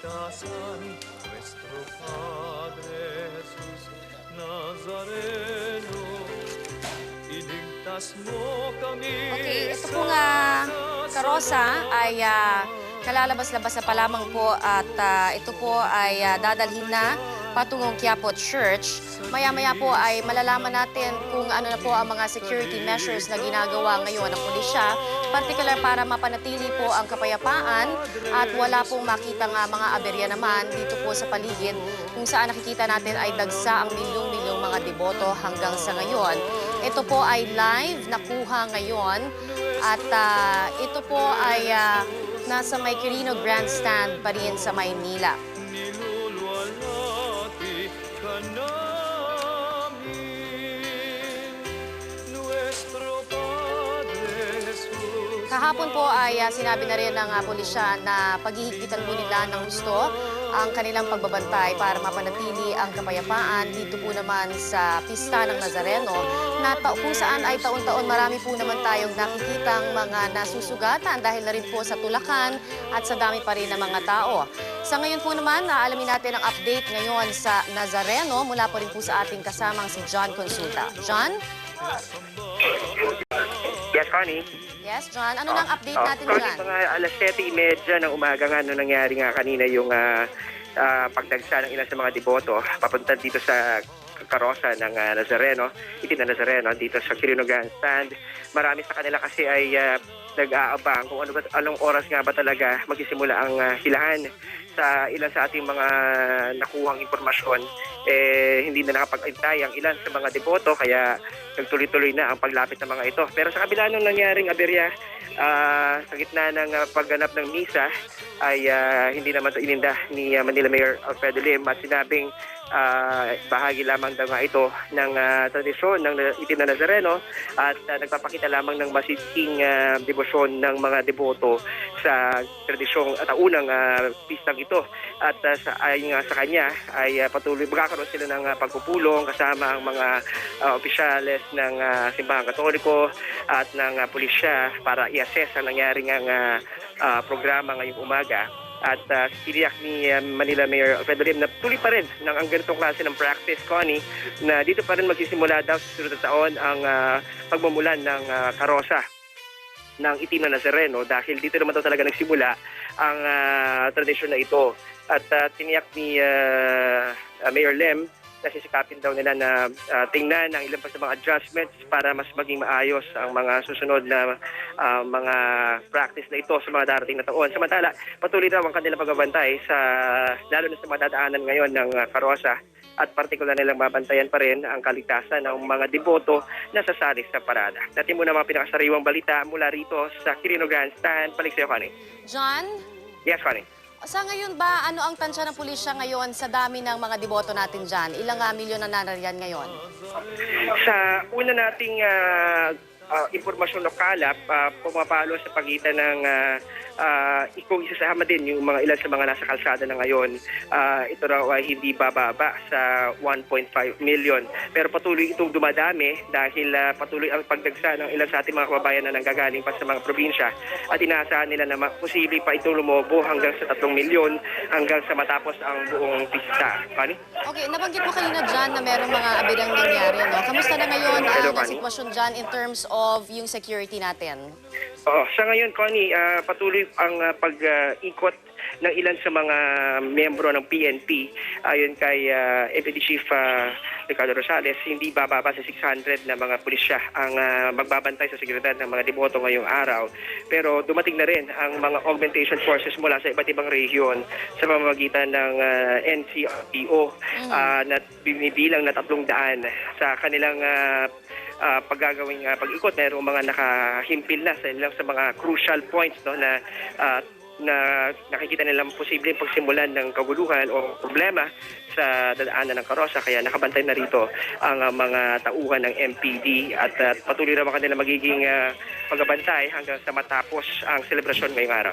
kaligtasan, nuestro Padre Jesus Nazareno, iligtas mo kami. Okay, ito po nga karosa ay kalalabas-labas na pa lamang po at ito po ay dadalhin na patungong Quiapo Church. Maya-maya po ay malalaman natin kung ano na po ang mga security measures na ginagawa ngayon ng pulisya, particular para mapanatili po ang kapayapaan at wala pong makitang mga aberya naman dito po sa paligid kung saan nakikita natin ay dagsa ang milyong-milyong mga deboto hanggang sa ngayon. Ito po ay live nakuha ngayon at ito po ay nasa may Quirino Grandstand pa rin sa Maynila. Niluluwalhati ka namin, nuestro Padre Jesus. Kahapon po ay sinabi na rin ng pulisya na paghihigpitan po nila ng gusto ang kanilang pagbabantay para mapanatili ang kapayapaan dito po naman sa Pista ng Nazareno na kung saan ay taon-taon marami po naman tayong nakikitang mga nasusugatan dahil na rin po sa tulakan at sa dami pa rin ng mga tao. Sa ngayon po naman, alamin natin ang update ngayon sa Nazareno mula po rin po sa ating kasamang si John Consulta. John? Yes, Connie. Yes, John. Ano nang update natin Connie, dyan? mga alas 7:30 ng umaga nga nung nangyari nga kanina yung pagdagsa ng ilan sa mga deboto papunta dito sa karosa ng Nazareno, itim na Nazareno, dito sa Quirino Grandstand. Marami sa kanila kasi ay nag-aabang kung anong oras nga ba talaga magsisimula ang hilahan. Sa ilan sa ating mga nakuhang impormasyon, hindi na nakapag-antay ang ilan sa mga deboto, kaya nagtuloy-tuloy na ang paglapit ng mga ito. Pero sa kabila nung nangyaring aberya, sa gitna ng pagganap ng misa, ay hindi naman ito ininda ni Manila Mayor Alfredo Lim at sinabing bahagi lamang daw nga ito ng tradisyon ng itim na Nazareno at nagpapakita lamang ng masiting debosyon ng mga deboto sa tradisyong taunang pistang ito. At ayon nga sa kanya ay patuloy magkakaroon sila ng pagpupulong kasama ang mga opisyales ng Simbahang Katoliko at ng pulisya para i-assess ang nangyaring programa ngayong umaga. At tiniyak ni Manila Mayor Alfredo Lim na tuloy pa rin ng ang ganitong klase ng practice, Connie, na dito pa rin magsisimula daw sa susunod na taon ang pagmumulan ng karosa ng itim na Nazareno dahil dito naman daw talaga nagsimula ang tradisyon na ito. At tiniyak ni Mayor Lim na sisikapin daw nila na tingnan ang ilang pa sa mga adjustments para mas maging maayos ang mga susunod na mga practice na ito sa mga darating na taon. Samantala, patuloy daw ang kanilang pagbabantay lalo na sa mga dadaanan ngayon ng karosa at partikular nilang mabantayan pa rin ang kaligtasan ng mga deboto na sasali sa parada. Natin muna mga pinakasariwang balita mula rito sa Quirino Grandstand. Balik sa'yo, Connie. John? Yes, Connie. Sa ngayon ba, ano ang tansya ng pulisya ngayon sa dami ng mga deboto natin dyan? Ilang milyon na nanariyan ngayon? Sa una nating impormasyon na kalap, pumapalo sa pagitan ng kung isasama din yung mga ilan sa mga nasa kalsada na ngayon, ito raw ay hindi bababa sa 1.5 million. Pero patuloy itong dumadami dahil patuloy ang pagdagsa ng ilan sa ating mga kababayan na nanggagaling pa sa mga probinsya at inaasahan nila na posible pa itong lumobo hanggang sa 3 milyon hanggang sa matapos ang buong pista. Kani? Okay, nabanggit mo kanina dyan na merong mga abilang nangyari, no? Kamusta na ngayon Hello, ang Connie. sitwasyon dyan in terms of yung security natin? Sa ngayon, Connie, patuloy ang pag-ikot ng ilan sa mga miyembro ng PNP ayon kay MPD Chief Ricardo Rosales, hindi bababa sa 600 na mga pulisya ang magbabantay sa seguridad ng mga deboto ngayong araw. Pero dumating na rin ang mga augmentation forces mula sa iba't ibang rehiyon sa pamamagitan ng NCRPO na binibilang na 300 sa kanilang paggagawing pag-ikot. Mayroong mga nakahimpil na sa mga crucial points, no, na nakikita nilang posibleng pagsimulan ng kaguluhan o problema sa dadaanan ng karosa, kaya nakabantay na rito ang mga tauhan ng MPD at patuloy naman kanila magiging pagbabantay hanggang sa matapos ang selebrasyon ngayong araw.